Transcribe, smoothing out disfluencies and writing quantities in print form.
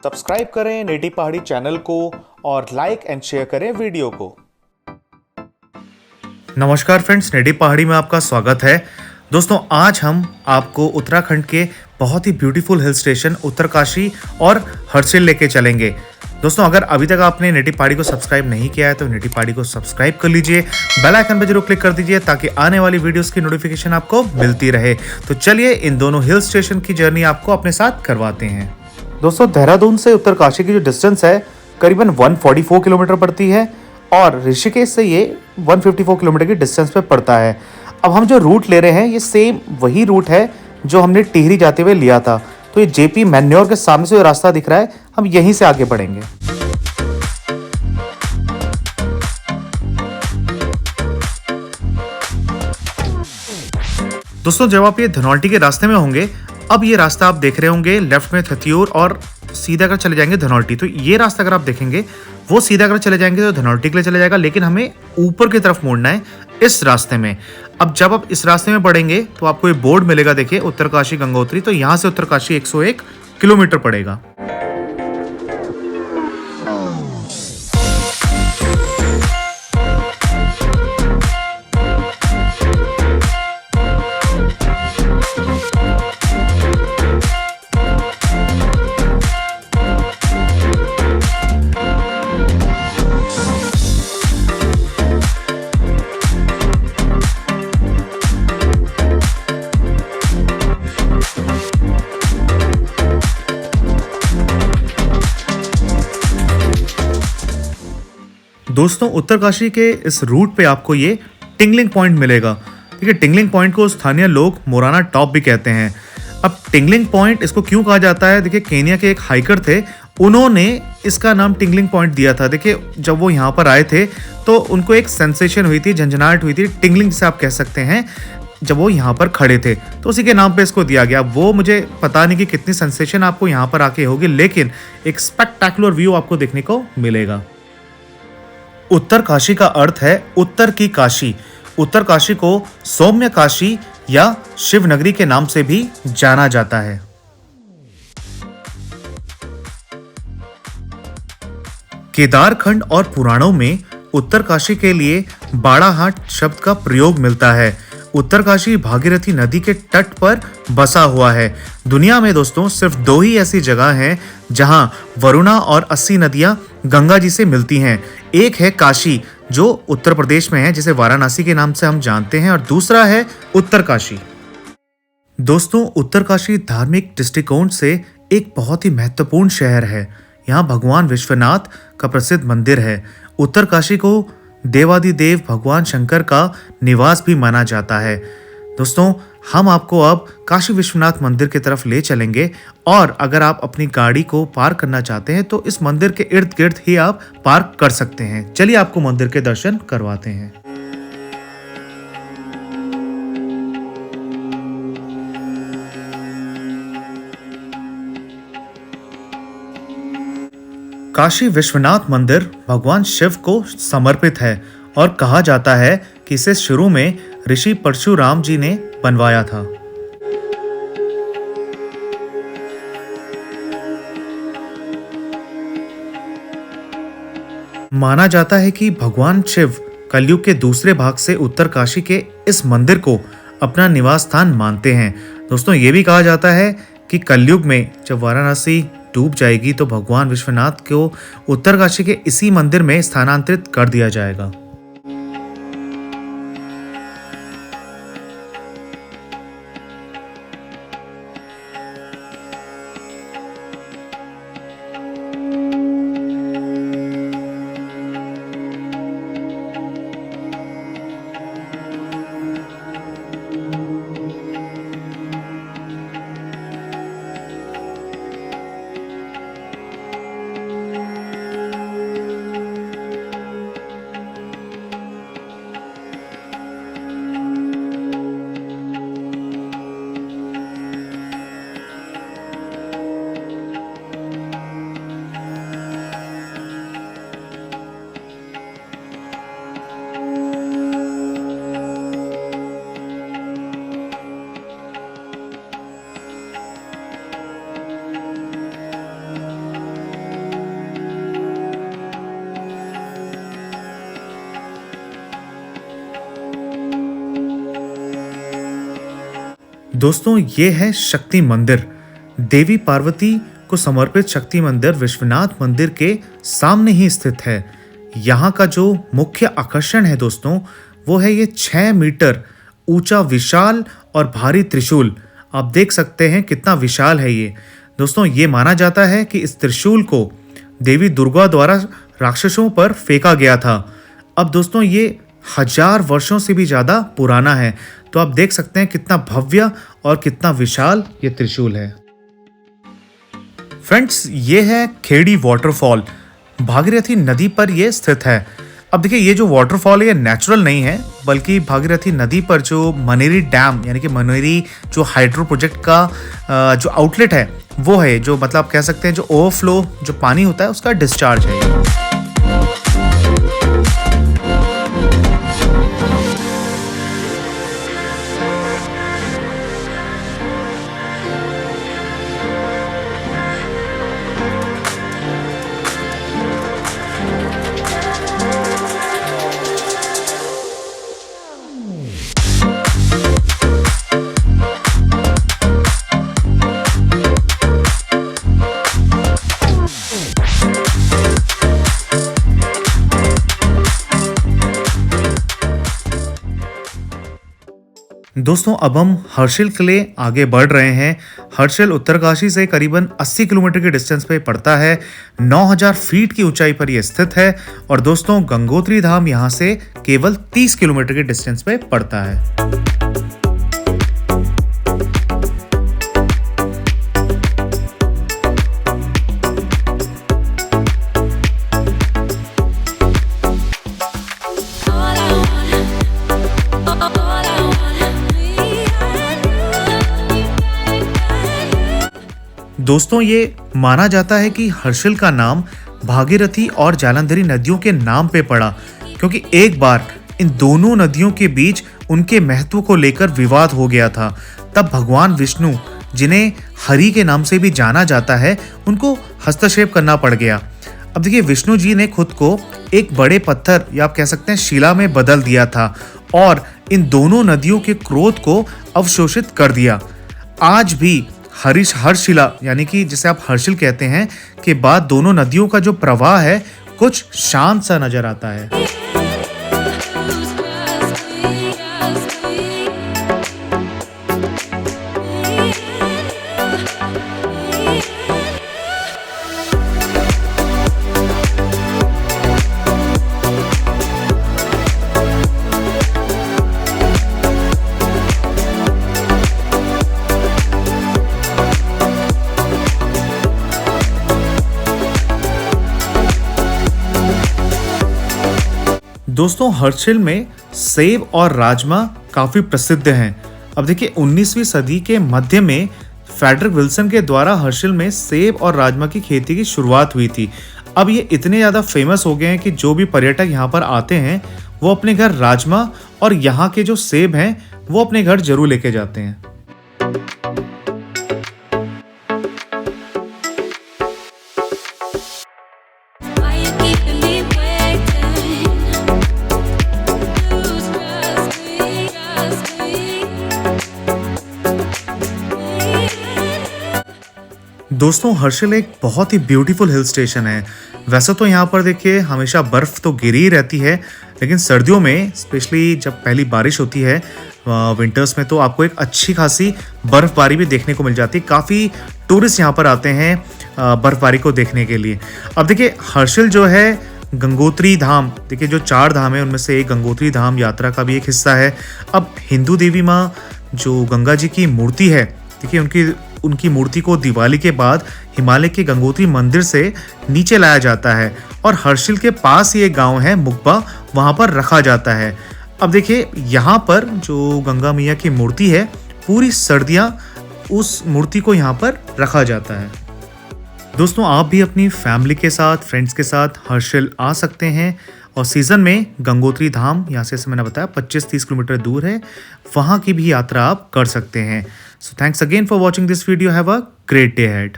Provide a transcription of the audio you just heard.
Subscribe करें नेटी पहाड़ी channel को और लाइक एंड शेयर करें वीडियो को। नमस्कार फ्रेंड्स, नेटी पहाड़ी में आपका स्वागत है। दोस्तों, आज हम आपको उत्तराखंड के बहुत ही ब्यूटीफुल हिल स्टेशन उत्तरकाशी और हर्षिल लेके चलेंगे। दोस्तों, अगर अभी तक आपने नेटी पहाड़ी को सब्सक्राइब नहीं किया है तो नेटी पहाड़ी को सब्सक्राइब कर लीजिए, बेल आइकन पर जरूर क्लिक कर दीजिए ताकि आने वाली वीडियोस की नोटिफिकेशन आपको मिलती रहे। तो चलिए इन दोनों हिल स्टेशन की जर्नी आपको अपने साथ करवाते हैं। दोस्तों, देहरादून से उत्तरकाशी की जो डिस्टेंस है करीबन 144 किलोमीटर पड़ती है और ऋषिकेश से ये 154 किलोमीटर की डिस्टेंस पे पड़ता है। अब हम जो रूट ले रहे हैं ये सेम वही रूट है जो हमने टिहरी जाते हुए लिया था। तो ये जेपी मैन्योर के सामने से जो रास्ता दिख रहा है, हम यहीं से आगे बढ़ेंगे। दोस्तों, जब आप ये धनौल्टी के रास्ते में होंगे, अब ये रास्ता आप देख रहे होंगे लेफ्ट में थत्यूर और सीधा अगर चले जाएंगे धनौल्टी। तो ये रास्ता अगर आप देखेंगे वो सीधा अगर चले जाएंगे तो धनौल्टी के लिए चले जाएगा, लेकिन हमें ऊपर की तरफ मुड़ना है इस रास्ते में। अब जब आप इस रास्ते में बढ़ेंगे तो आपको ये बोर्ड मिलेगा, देखिए उत्तरकाशी गंगोत्री। तो यहाँ से उत्तरकाशी 101 किलोमीटर पड़ेगा। दोस्तों, उत्तरकाशी के इस रूट पे आपको ये टिंगलिंग पॉइंट मिलेगा। देखिए, टिंगलिंग पॉइंट को स्थानीय लोग मोराना टॉप भी कहते हैं। अब टिंगलिंग पॉइंट इसको क्यों कहा जाता है? देखिए, केनिया के एक हाइकर थे, उन्होंने इसका नाम टिंगलिंग पॉइंट दिया था। देखिए, जब वो यहाँ पर आए थे तो उनको एक सेंसेशन हुई थी, झंझनाहट हुई थी, टिंगलिंग जिसे आप कह सकते हैं, जब वो यहाँ पर खड़े थे, तो उसी के नाम पे इसको दिया गया। वो मुझे पता नहीं कि कितनी सेंसेशन आपको यहाँ पर आके होगी, लेकिन एक स्पेक्टेकुलर व्यू आपको देखने को मिलेगा। उत्तरकाशी का अर्थ है उत्तर की काशी। उत्तरकाशी को सौम्य काशी या शिव नगरी के नाम से भी जाना जाता है। केदारखंड और पुराणों में उत्तरकाशी के लिए बाड़ाहाट शब्द का प्रयोग मिलता है। उत्तरकाशी भागीरथी नदी के तट पर बसा हुआ है। दुनिया में दोस्तों सिर्फ 2 ही ऐसी जगह हैं जहां वरुणा और 80 नदियां गंगा जी से मिलती हैं। एक है काशी जो उत्तर प्रदेश में है, जिसे वाराणसी के नाम से हम जानते हैं, और दूसरा है उत्तरकाशी। दोस्तों, उत्तरकाशी धार्मिक दृष्टिकोण से एक बहुत ही महत्वपूर्ण शहर है। यहाँ भगवान विश्वनाथ का प्रसिद्ध मंदिर है। उत्तरकाशी को देवादिदेव भगवान शंकर का निवास भी माना जाता है। दोस्तों, हम आपको अब काशी विश्वनाथ मंदिर की तरफ ले चलेंगे, और अगर आप अपनी गाड़ी को पार्क करना चाहते हैं तो इस मंदिर के इर्द गिर्द ही आप पार्क कर सकते हैं। चलिए आपको मंदिर के दर्शन करवाते हैं। काशी विश्वनाथ मंदिर भगवान शिव को समर्पित है और कहा जाता है कि इसे शुरू में ऋषि परशुराम जी ने बनवाया था। माना जाता है कि भगवान शिव कलयुग के दूसरे भाग से उत्तरकाशी के इस मंदिर को अपना निवास स्थान मानते हैं। दोस्तों, ये भी कहा जाता है कि कलयुग में जब वाराणसी डूब जाएगी तो भगवान विश्वनाथ को उत्तरकाशी के इसी मंदिर में स्थानांतरित कर दिया जाएगा। दोस्तों ये है शक्ति मंदिर। देवी पार्वती को समर्पित शक्ति मंदिर विश्वनाथ मंदिर के सामने ही स्थित है। यहाँ का जो मुख्य आकर्षण है दोस्तों, वो है ये 6 मीटर ऊंचा विशाल और भारी त्रिशूल। आप देख सकते हैं कितना विशाल है ये। दोस्तों ये माना जाता है कि इस त्रिशूल को देवी दुर्गा द्वारा राक्षसों पर फेंका गया था। अब दोस्तों ये 1000 वर्षों से भी ज़्यादा पुराना है। तो आप देख सकते हैं कितना भव्य और कितना विशाल ये त्रिशूल है। फ्रेंड्स ये है खेड़ी वाटरफॉल, भागीरथी नदी पर ये स्थित है। अब देखिए ये जो वाटरफॉल है ये नेचुरल नहीं है, बल्कि भागीरथी नदी पर जो मनेरी डैम यानी कि मनेरी जो हाइड्रो प्रोजेक्ट का जो आउटलेट है वो है, जो मतलब आप कह सकते हैं जो ओवरफ्लो जो पानी होता है उसका डिस्चार्ज है। दोस्तों अब हम हर्षिल के लिए आगे बढ़ रहे हैं। हर्षिल उत्तरकाशी से करीबन 80 किलोमीटर के डिस्टेंस पे पड़ता है। 9000 फीट की ऊंचाई पर यह स्थित है। और दोस्तों गंगोत्री धाम यहाँ से केवल 30 किलोमीटर के डिस्टेंस पे पड़ता है। दोस्तों ये माना जाता है कि हर्षिल का नाम भागीरथी और जालंधरी नदियों के नाम पे पड़ा, क्योंकि एक बार इन दोनों नदियों के बीच उनके महत्व को लेकर विवाद हो गया था। तब भगवान विष्णु, जिन्हें हरि के नाम से भी जाना जाता है, उनको हस्तक्षेप करना पड़ गया। अब देखिए विष्णु जी ने खुद को एक बड़े पत्थर या आप कह सकते हैं शिला में बदल दिया था और इन दोनों नदियों के क्रोध को अवशोषित कर दिया। आज भी हर्षिला यानी कि जिसे आप हर्षिल कहते हैं के बाद दोनों नदियों का जो प्रवाह है कुछ शांत सा नजर आता है। दोस्तों हर्षिल में सेब और राजमा काफी प्रसिद्ध हैं। अब देखिए 19वीं सदी के मध्य में फ्रेडरिक विल्सन के द्वारा हर्षिल में सेब और राजमा की खेती की शुरुआत हुई थी। अब ये इतने ज़्यादा फेमस हो गए हैं कि जो भी पर्यटक यहाँ पर आते हैं वो अपने घर राजमा और यहाँ के जो सेब हैं वो अपने घर जरूर लेके जाते हैं। दोस्तों हर्षिल एक बहुत ही ब्यूटीफुल हिल स्टेशन है। वैसे तो यहाँ पर देखिए हमेशा बर्फ़ तो गिरी ही रहती है, लेकिन सर्दियों में स्पेशली जब पहली बारिश होती है विंटर्स में, तो आपको एक अच्छी खासी बर्फ़बारी भी देखने को मिल जाती है। काफ़ी टूरिस्ट यहाँ पर आते हैं बर्फ़बारी को देखने के लिए। अब देखिए हर्षिल जो है गंगोत्री धाम, देखिए जो 4 धाम है उनमें से एक गंगोत्री धाम यात्रा का भी एक हिस्सा है। अब हिंदू देवी माँ जो गंगा जी की मूर्ति है, देखिए उनकी मूर्ति को दिवाली के बाद हिमालय के गंगोत्री मंदिर से नीचे लाया जाता है और हर्षिल के पास ही एक गांव है मुक्बा, वहां पर रखा जाता है। अब देखिए यहाँ पर जो गंगा मैया की मूर्ति है, पूरी सर्दियाँ उस मूर्ति को यहाँ पर रखा जाता है। दोस्तों आप भी अपनी फैमिली के साथ, फ्रेंड्स के साथ हर्षिल आ सकते हैं और सीज़न में गंगोत्री धाम यहाँ से मैंने बताया 25-30 किलोमीटर दूर है, वहाँ की भी यात्रा आप कर सकते हैं। So thanks again for watching this video. Have a great day ahead.